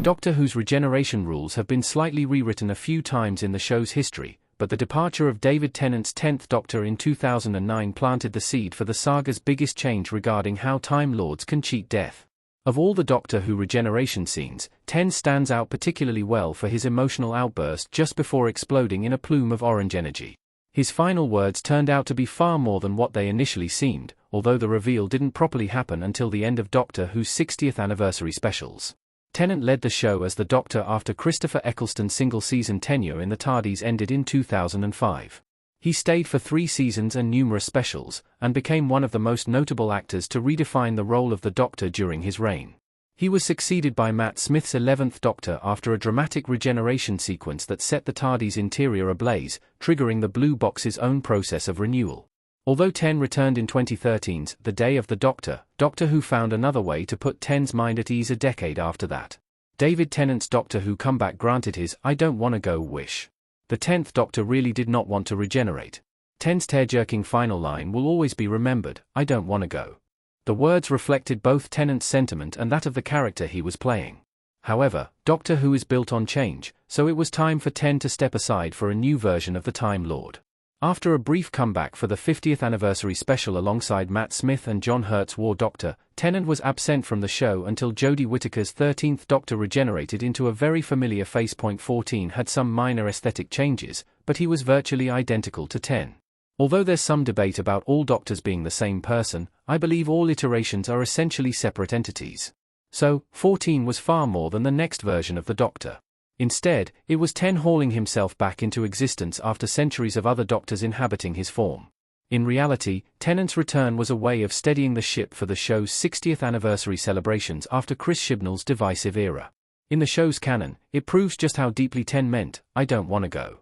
Doctor Who's regeneration rules have been slightly rewritten a few times in the show's history, but the departure of David Tennant's 10th Doctor in 2009 planted the seed for the saga's biggest change regarding how Time Lords can cheat death. Of all the Doctor Who regeneration scenes, 10 stands out particularly well for his emotional outburst just before exploding in a plume of orange energy. His final words turned out to be far more than what they initially seemed, although the reveal didn't properly happen until the end of Doctor Who's 60th anniversary specials. Tennant led the show as the Doctor after Christopher Eccleston's single-season tenure in the TARDIS ended in 2005. He stayed for 3 seasons and numerous specials, and became one of the most notable actors to redefine the role of the Doctor during his reign. He was succeeded by Matt Smith's 11th Doctor after a dramatic regeneration sequence that set the TARDIS interior ablaze, triggering the Blue Box's own process of renewal. Although 10 returned in 2013's The Day of the Doctor, Doctor Who found another way to put 10's mind at ease a decade after that. David Tennant's Doctor Who comeback granted his "I don't wanna go" wish. The 10th Doctor really did not want to regenerate. 10's tear-jerking final line will always be remembered, "I don't wanna go." The words reflected both Tennant's sentiment and that of the character he was playing. However, Doctor Who is built on change, so it was time for 10 to step aside for a new version of the Time Lord. After a brief comeback for the 50th anniversary special alongside Matt Smith and John Hurt's War Doctor, Tennant was absent from the show until Jodie Whittaker's 13th Doctor regenerated into a very familiar face. 14 had some minor aesthetic changes, but he was virtually identical to 10. Although there's some debate about all Doctors being the same person, I believe all iterations are essentially separate entities. So, 14 was far more than the next version of the Doctor. Instead, it was 10 hauling himself back into existence after centuries of other Doctors inhabiting his form. In reality, Tennant's return was a way of steadying the ship for the show's 60th anniversary celebrations after Chris Chibnall's divisive era. In the show's canon, it proves just how deeply 10 meant, "I don't wanna go."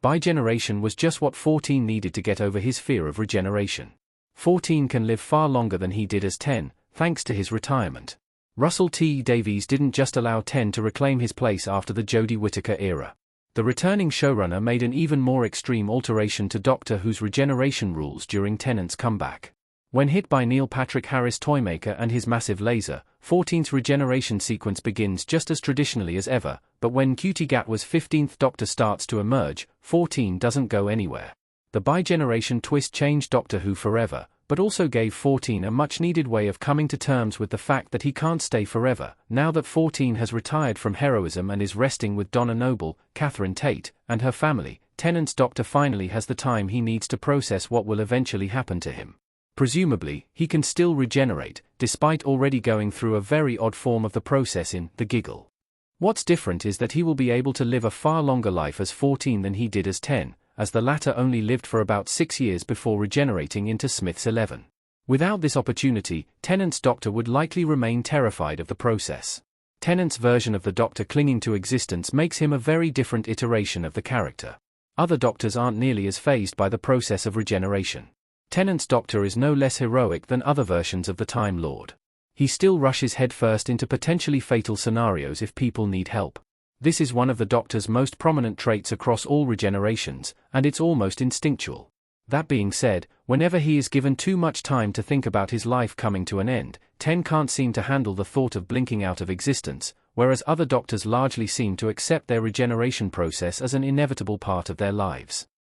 Bigeneration was just what 14 needed to get over his fear of regeneration. 14 can live far longer than he did as 10, thanks to his retirement. Russell T Davies didn't just allow 10 to reclaim his place after the Jodie Whittaker era. The returning showrunner made an even more extreme alteration to Doctor Who's regeneration rules during Tennant's comeback. When hit by Neil Patrick Harris Toymaker and his massive laser, 14's regeneration sequence begins just as traditionally as ever, but when Ncuti Gatwa's 15th Doctor starts to emerge, 14 doesn't go anywhere. The bigeneration twist changed Doctor Who forever, but also gave 14 a much-needed way of coming to terms with the fact that he can't stay forever. Now that 14 has retired from heroism and is resting with Donna Noble, Catherine Tate, and her family, Tennant's Doctor finally has the time he needs to process what will eventually happen to him. Presumably, he can still regenerate, despite already going through a very odd form of the process in The Giggle. What's different is that he will be able to live a far longer life as 14 than he did as 10. As the latter only lived for about 6 years before regenerating into Smith's 11. Without this opportunity, Tennant's Doctor would likely remain terrified of the process. Tennant's version of the Doctor clinging to existence makes him a very different iteration of the character. Other Doctors aren't nearly as fazed by the process of regeneration. Tennant's Doctor is no less heroic than other versions of the Time Lord. He still rushes headfirst into potentially fatal scenarios if people need help. This is one of the Doctor's most prominent traits across all regenerations, and it's almost instinctual. That being said, whenever he is given too much time to think about his life coming to an end, 10 can't seem to handle the thought of blinking out of existence, whereas other Doctors largely seem to accept their regeneration process as an inevitable part of their lives.